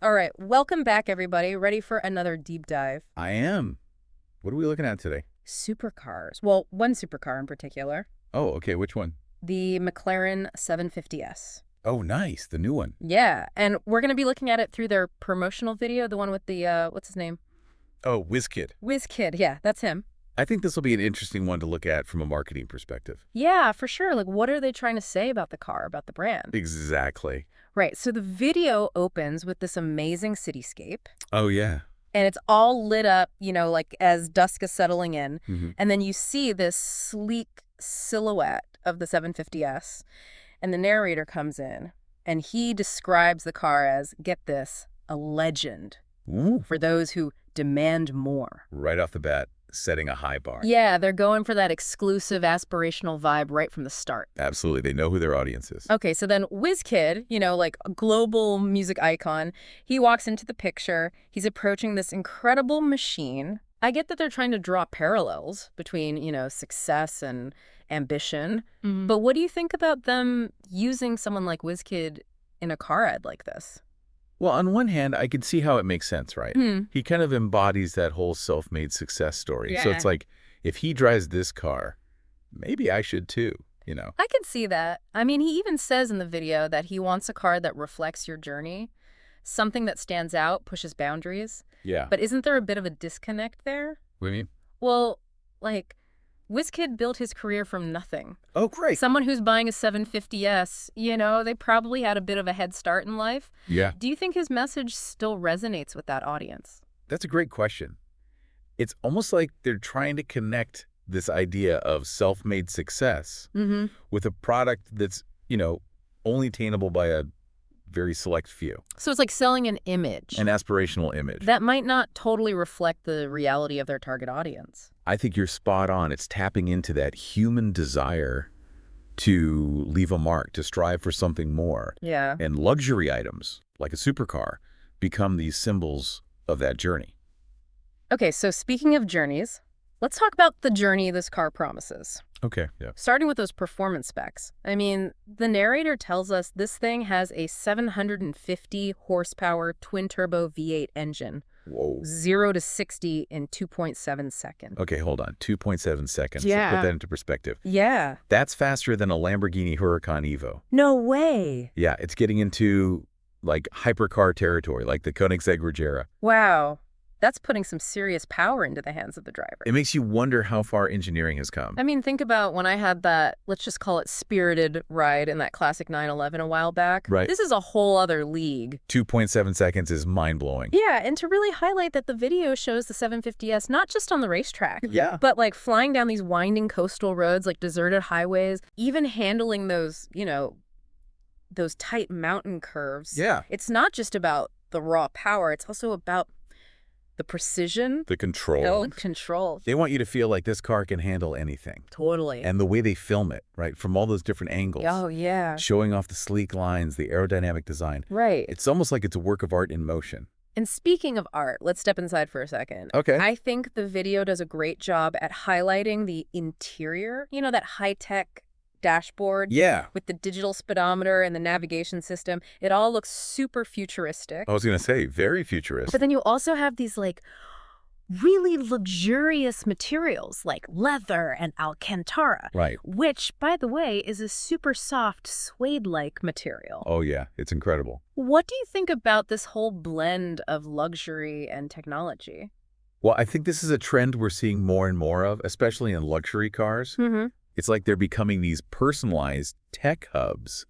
All right, welcome back, everybody. Ready for another deep dive? I am. What are we looking at today? Supercars. Well, one supercar in particular, Oh, okay. Which one? the McLaren 750S. Oh, nice. The new one. Yeah, and we're going to be looking at it through their promotional video, the one with the, what's his name? Oh, Wizkid. Wizkid, yeah, that's him. I think this will be an interesting one to look at from a marketing perspective. Yeah, for sure. Like, what are they trying to say about the car, about the brand? Exactly. Right, so the video opens with this amazing cityscape, Oh, yeah. and it's all lit up, like as dusk is settling in. Mm-hmm. And then you see this sleek silhouette of the 750S, and the narrator comes in, and he describes the car as, get this, a legend Ooh. for those who demand more. Right off the bat, setting a high bar. Yeah, they're going for that exclusive aspirational vibe right from the start. Absolutely. They know who their audience is. Okay, so then Wizkid, like a global music icon, he walks into the picture. He's approaching this incredible machine. I get that they're trying to draw parallels between, success and ambition. Mm-hmm. But what do you think about them using someone like Wizkid in a car ad like this? Well, on one hand, I could see how it makes sense, right? He kind of embodies that whole self-made success story. So it's like, if he drives this car, maybe I should too, I could see that. I mean, he even says in the video that he wants a car that reflects your journey, something that stands out, pushes boundaries. Yeah. But isn't there a bit of a disconnect there? What do you mean? Well, Wizkid built his career from nothing. Oh, great. Someone who's buying a 750S, they probably had a bit of a head start in life. Yeah. Do you think his message still resonates with that audience? That's a great question. It's almost like they're trying to connect this idea of self-made success with a product that's, only attainable by a very select few. So it's like selling an image. An aspirational image. That might not totally reflect the reality of their target audience. I think you're spot on. It's tapping into that human desire to leave a mark, to strive for something more. Yeah. And luxury items, like a supercar, become these symbols of that journey. Okay, so speaking of journeys, let's talk about the journey this car promises. Okay, yeah. Starting with those performance specs. I mean, the narrator tells us this thing has a 750 horsepower twin-turbo V8 engine. Whoa. 0 to 60 in 2.7 seconds. Okay, hold on. 2.7 seconds. Yeah. So put that into perspective. Yeah. That's faster than a Lamborghini Huracan Evo. No way. Yeah, it's getting into, like, hypercar territory, like the Koenigsegg Regera. Wow. That's putting some serious power into the hands of the driver. It makes you wonder how far engineering has come. I mean, think about when I had that, let's just call it spirited ride in that classic 911 a while back. Right. This is a whole other league. 2.7 seconds is mind-blowing. Yeah, and to really highlight that the video shows the 750S not just on the racetrack, Yeah. but like flying down these winding coastal roads, like deserted highways, even handling those, those tight mountain curves. Yeah. It's not just about the raw power, it's also about the precision. The control. Oh, control. They want you to feel like this car can handle anything. Totally. And the way they film it, right, from all those different angles. Oh, yeah. Showing off the sleek lines, the aerodynamic design. Right. It's almost like it's a work of art in motion. And speaking of art, let's step inside for a second. Okay. I think the video does a great job at highlighting the interior, that high-tech dashboard. Yeah. With the digital speedometer and the navigation system. It all looks super futuristic. I was going to say, very futuristic. But then you also have these, really luxurious materials like leather and Alcantara. Right. Which, by the way, is a super soft suede-like material. Oh, yeah. It's incredible. What do you think about this whole blend of luxury and technology? Well, I think this is a trend we're seeing more and more of, especially in luxury cars. It's like they're becoming these personalized tech hubs,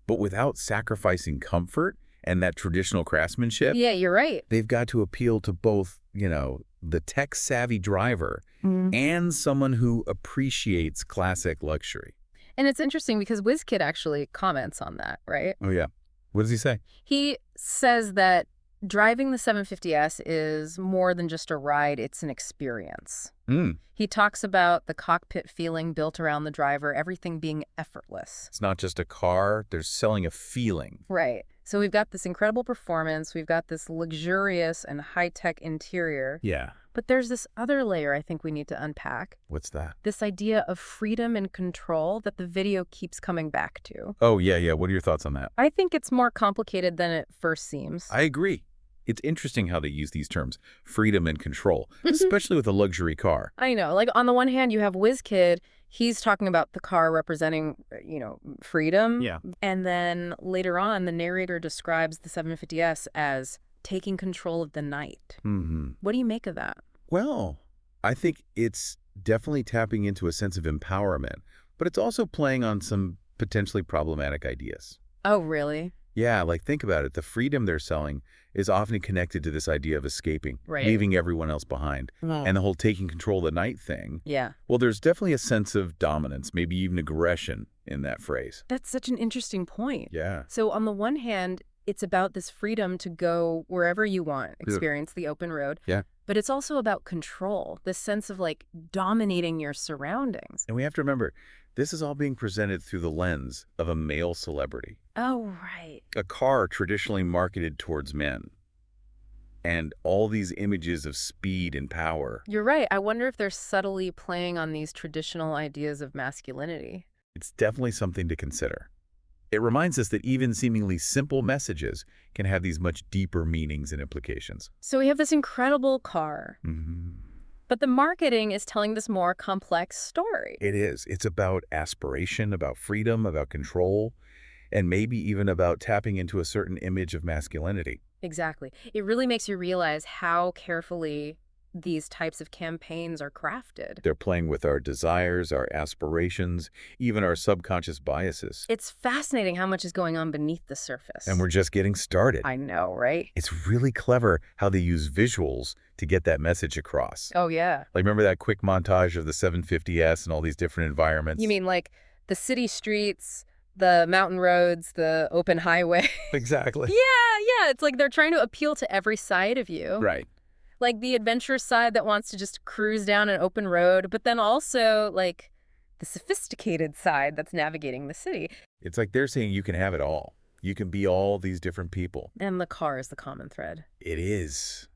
but without sacrificing comfort and that traditional craftsmanship. Yeah, you're right. They've got to appeal to both, the tech-savvy driver and someone who appreciates classic luxury. And it's interesting because Wizkid actually comments on that, right? Oh, yeah. What does he say? He says that driving the 750S is more than just a ride, it's an experience. Mm. He talks about the cockpit feeling built around the driver, everything being effortless. It's not just a car. They're selling a feeling. Right. So we've got this incredible performance, we've got this luxurious and high-tech interior, Yeah. but there's this other layer I think we need to unpack. What's that? This idea of freedom and control that the video keeps coming back to. Oh, yeah, yeah. What are your thoughts on that? I think it's more complicated than it first seems. I agree. It's interesting how they use these terms, freedom and control, especially with a luxury car. I know. Like, on the one hand, you have Wizkid. He's talking about the car representing, freedom. Yeah. And then later on, the narrator describes the 750S as taking control of the night. Mm-hmm. What do you make of that? Well, I think it's definitely tapping into a sense of empowerment, but it's also playing on some potentially problematic ideas. Oh, really? Yeah, like think about it. The freedom they're selling is often connected to this idea of escaping, Right. leaving everyone else behind. And the whole taking control of the night thing, Yeah. well, there's definitely a sense of dominance, maybe even aggression in that phrase. That's such an interesting point. Yeah. So on the one hand, it's about this freedom to go wherever you want, experience the open road. Yeah. But it's also about control, this sense of like dominating your surroundings. And we have to remember, this is all being presented through the lens of a male celebrity. Oh, right. A car traditionally marketed towards men. And all these images of speed and power. You're right. I wonder if they're subtly playing on these traditional ideas of masculinity. It's definitely something to consider. It reminds us that even seemingly simple messages can have these much deeper meanings and implications. So we have this incredible car, Mm-hmm. but the marketing is telling this more complex story. It is. It's about aspiration, about freedom, about control, and maybe even about tapping into a certain image of masculinity. Exactly. It really makes you realize how carefully these types of campaigns are crafted. They're playing with our desires, our aspirations, even our subconscious biases. It's fascinating how much is going on beneath the surface. And we're just getting started. I know, right? It's really clever how they use visuals to get that message across. Oh, yeah. Like, remember that quick montage of the 750S and all these different environments? You mean like the city streets, the mountain roads, the open highway? Exactly. Yeah. It's like they're trying to appeal to every side of you. Right. Like the adventurous side that wants to just cruise down an open road, but then also like the sophisticated side that's navigating the city. It's like they're saying you can have it all. You can be all these different people. And the car is the common thread. It is.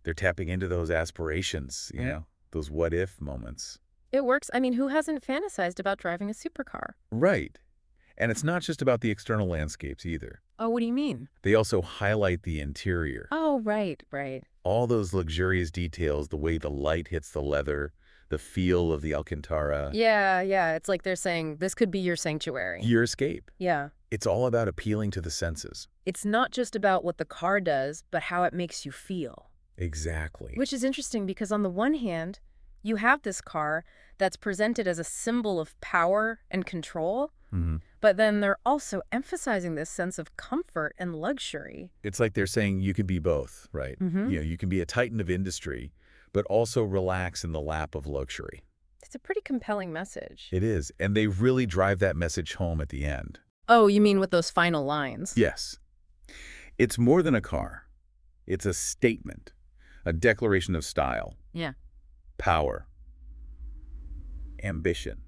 They're tapping into those aspirations, you know, those what-if moments. It works. I mean, who hasn't fantasized about driving a supercar? Right. And it's not just about the external landscapes either. Oh, what do you mean? They also highlight the interior. Oh, right. All those luxurious details, the way the light hits the leather, the feel of the Alcantara. Yeah. It's like they're saying, this could be your sanctuary. Your escape. Yeah. It's all about appealing to the senses. It's not just about what the car does, but how it makes you feel. Exactly. Which is interesting because on the one hand, you have this car that's presented as a symbol of power and control, but then they're also emphasizing this sense of comfort and luxury. It's like they're saying you can be both, right? You can be a titan of industry, but also relax in the lap of luxury. It's a pretty compelling message. It is, and they really drive that message home at the end. Oh, you mean with those final lines? Yes. It's more than a car. It's a statement, a declaration of style. Yeah. Power. Ambition.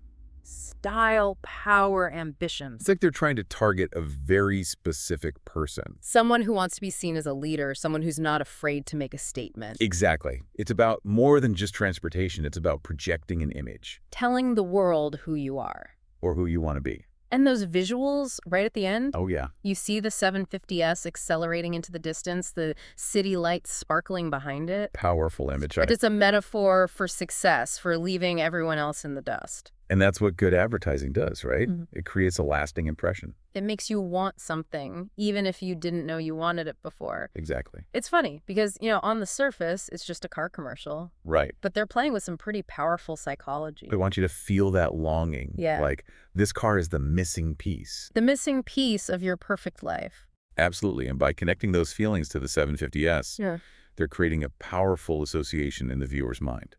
Style, power, ambitions. It's like they're trying to target a very specific person. Someone who wants to be seen as a leader, someone who's not afraid to make a statement. Exactly. It's about more than just transportation. It's about projecting an image. Telling the world who you are. Or who you want to be. And those visuals right at the end, Oh, yeah. you see the 750S accelerating into the distance, the city lights sparkling behind it. Powerful image. It's a metaphor for success, for leaving everyone else in the dust. And that's what good advertising does, right? It creates a lasting impression. It makes you want something, even if you didn't know you wanted it before. Exactly. It's funny because, on the surface, it's just a car commercial. Right. But they're playing with some pretty powerful psychology. They want you to feel that longing. Yeah. Like, this car is the missing piece. The missing piece of your perfect life. Absolutely. And by connecting those feelings to the 750S, they're creating a powerful association in the viewer's mind.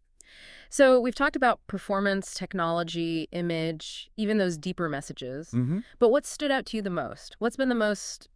So we've talked about performance, technology, image, even those deeper messages. But what stood out to you the most? What's been the most,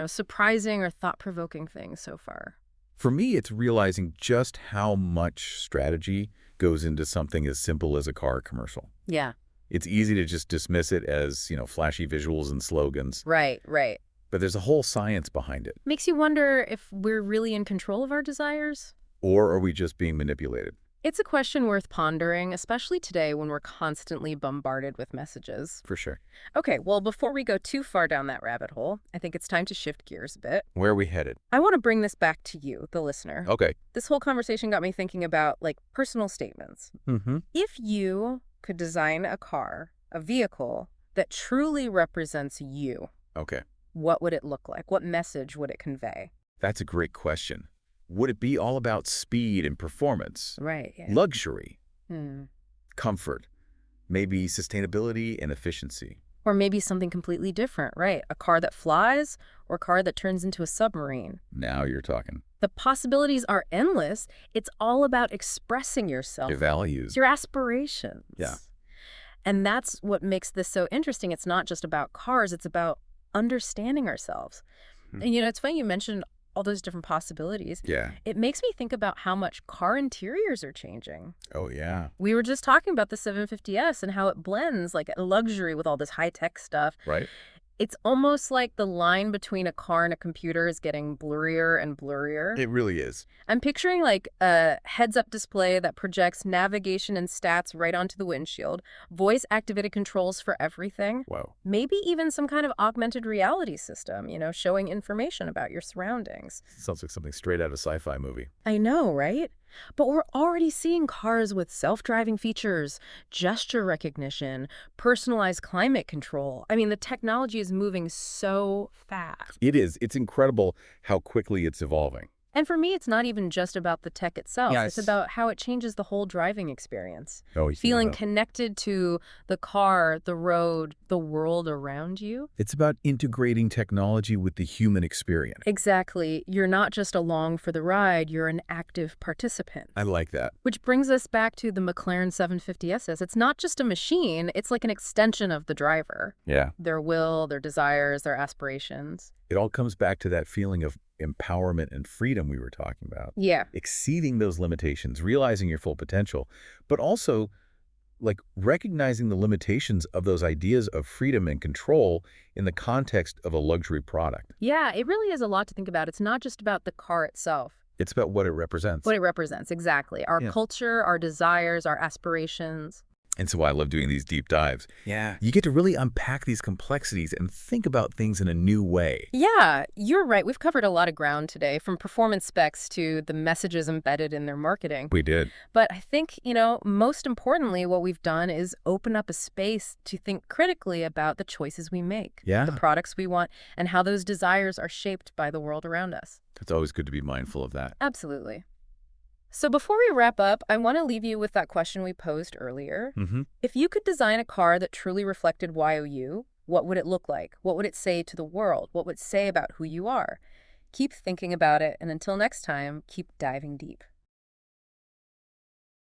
surprising or thought-provoking thing so far? For me, it's realizing just how much strategy goes into something as simple as a car commercial. Yeah. It's easy to just dismiss it as, flashy visuals and slogans. Right, right. But there's a whole science behind it. Makes you wonder if we're really in control of our desires? Or are we just being manipulated? It's a question worth pondering, especially today when we're constantly bombarded with messages. For sure. Okay, well, before we go too far down that rabbit hole, I think it's time to shift gears a bit. Where are we headed? I want to bring this back to you, the listener. Okay. This whole conversation got me thinking about, personal statements. Mm-hmm. If you could design a car, a vehicle, that truly represents you, Okay. what would it look like? What message would it convey? That's a great question. Would it be all about speed and performance? Right, yeah. Luxury? Hmm. Comfort? Maybe sustainability and efficiency? Or maybe something completely different, right? A car that flies or a car that turns into a submarine. Now you're talking. The possibilities are endless. It's all about expressing yourself. Your values. Your aspirations. Yeah. And that's what makes this so interesting. It's not just about cars. It's about understanding ourselves. Hmm. And, it's funny you mentioned all those different possibilities. Yeah. It makes me think about how much car interiors are changing. Oh, yeah. We were just talking about the 750S and how it blends luxury with all this high-tech stuff. Right. It's almost like the line between a car and a computer is getting blurrier and blurrier. It really is. I'm picturing a heads-up display that projects navigation and stats right onto the windshield, voice-activated controls for everything. Wow. Maybe even some kind of augmented reality system, showing information about your surroundings. Sounds like something straight out of a sci-fi movie. I know, right? But we're already seeing cars with self-driving features, gesture recognition, personalized climate control. I mean, the technology is moving so fast. It is. It's incredible how quickly it's evolving. And for me, it's not even just about the tech itself. Yes. It's about how it changes the whole driving experience. Oh, Feeling connected to the car, the road, the world around you. It's about integrating technology with the human experience. Exactly. You're not just along for the ride, you're an active participant. I like that. Which brings us back to the McLaren 750S. It's not just a machine, it's like an extension of the driver. Yeah. Their will, their desires, their aspirations. It all comes back to that feeling of empowerment and freedom we were talking about. Yeah. Exceeding those limitations, realizing your full potential, but also recognizing the limitations of those ideas of freedom and control in the context of a luxury product. Yeah, it really is a lot to think about. It's not just about the car itself. It's about what it represents. What it represents, exactly. Our culture, our desires, our aspirations. And so I love doing these deep dives. Yeah. You get to really unpack these complexities and think about things in a new way. Yeah, you're right. We've covered a lot of ground today, from performance specs to the messages embedded in their marketing. We did. But I think, most importantly, what we've done is open up a space to think critically about the choices we make, the products we want, and how those desires are shaped by the world around us. It's always good to be mindful of that. Absolutely. So before we wrap up, I want to leave you with that question we posed earlier. Mm-hmm. If you could design a car that truly reflected YOU, what would it look like? What would it say to the world? What would it say about who you are? Keep thinking about it, and until next time, keep diving deep.